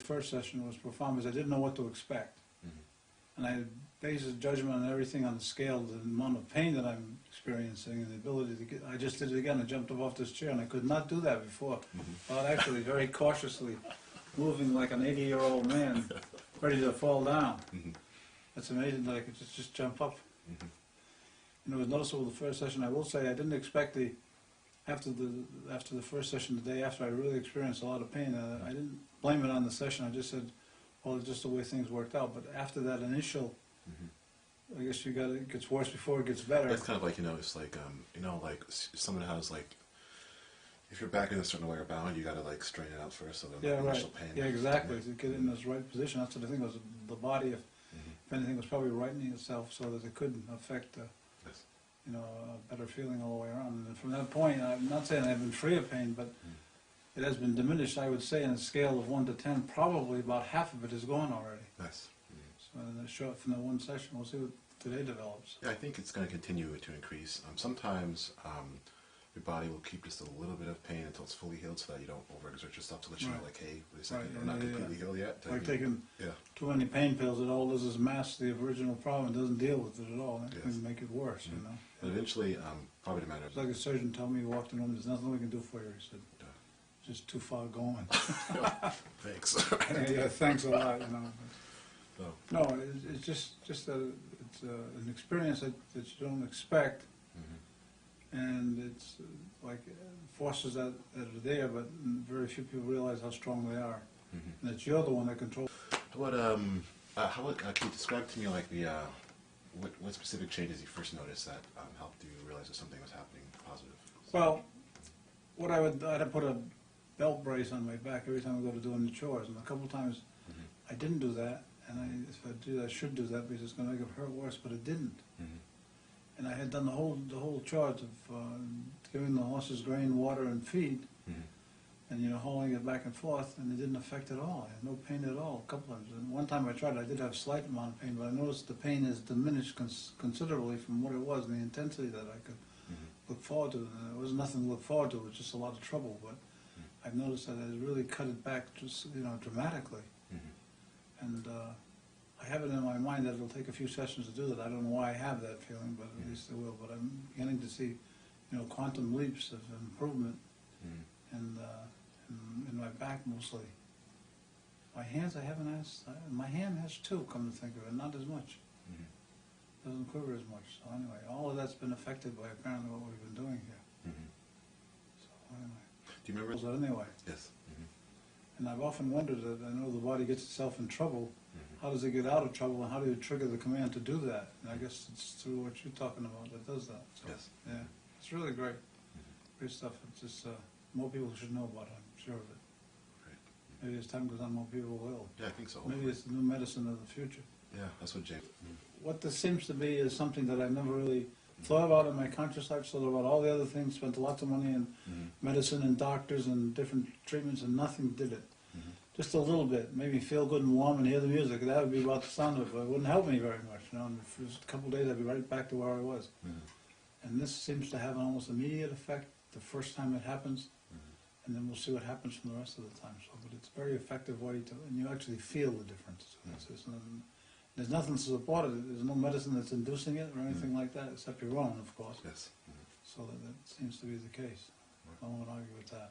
First session was profound because I didn't know what to expect. And I based a judgment on everything on the scale, the amount of pain that I'm experiencing and the ability to get, I just did it again. I jumped up off this chair and I could not do that before. Without actually very cautiously moving like an 80-year-old man ready to fall down. It's amazing that I could just jump up. And it was noticeable the first session. I will say I didn't expect after the first session, the day after, I really experienced a lot of pain. I didn't blame it on the session. I just said, well, it's just the way things worked out. But after that initial, I guess it gets worse before it gets better. That's kind of like, it's like, like someone has like, if your back in a certain way or bound, you got to like straighten it out first, so there's initial pain. Yeah, exactly. To get in this right position. That's what I think was the body, if anything, was probably rightening itself so that it couldn't affect a better feeling all the way around. And from that point, I'm not saying I've been free of pain, but it has been diminished, I would say, on a scale of 1 to 10, probably about half of it is gone already. Nice. So from that one session, we'll see what today develops. Yeah, I think it's going to continue to increase. Sometimes your body will keep just a little bit of pain until it's fully healed so that you don't overexert yourself to let you know, like, hey, wait a second, we're not completely healed yet. Like taking too many pain pills, it all does is mask the original problem. It doesn't deal with it at all. It can make it worse, you know. And eventually, probably the matter. It's like a surgeon told me, he walked in the room, there's nothing we can do for you. He said, just too far going. Thanks. Yeah, thanks a lot, you know. No, it's just that it's an experience that you don't expect, and it's like forces that are there, but very few people realize how strong they are, and it's you're the one that controls. Can you describe to me like what specific changes you first noticed that helped you realize that something was happening positive? Well, I'd put a belt brace on my back every time I go to doing the chores, and a couple of times I didn't do that, and if I do that, I should do that because it's going to make it hurt worse, but it didn't. And I had done the whole charge of giving the horses grain, water, and feed, and hauling it back and forth, and it didn't affect at all. I had no pain at all. A couple times, and one time I tried, I did have a slight amount of pain, but I noticed the pain is diminished considerably from what it was, and the intensity that I could look forward to. And there was nothing to look forward to; it was just a lot of trouble. But I've noticed that it really cut it back, just dramatically. And I have it in my mind that it'll take a few sessions to do that. I don't know why I have that feeling, but at least it will. But I'm beginning to see, quantum leaps of improvement, and in my back mostly. My hands, I haven't asked. My hand has too, come to think of it, not as much. Doesn't quiver as much. So anyway, all of that's been affected by apparently what we've been doing here. So anyway. Do you remember? Anyway. Yes. And I've often wondered that I know the body gets itself in trouble. How does it get out of trouble, and how do you trigger the command to do that? And I guess it's through what you're talking about that does that. So, yes. Yeah, it's really great. Great stuff. It's just more people should know about it. I'm sure of it. Great. Maybe as time goes on, more people will. Yeah, I think so. Maybe it's the new medicine of the future. Yeah, that's what James. What this seems to be is something that I've never really thought about in my conscious life. Thought about all the other things, spent lots of money in medicine and doctors and different treatments, and nothing did it. Just a little bit, maybe feel good and warm and hear the music. That would be about the sound of it, but it wouldn't help me very much. In just a couple of days, I'd be right back to where I was. And this seems to have an almost immediate effect the first time it happens, and then we'll see what happens from the rest of the time. So, but it's a very effective way to, and you actually feel the difference. There's nothing to support it. There's no medicine that's inducing it or anything like that, except your own, of course. Yes. So that seems to be the case. I won't argue with that.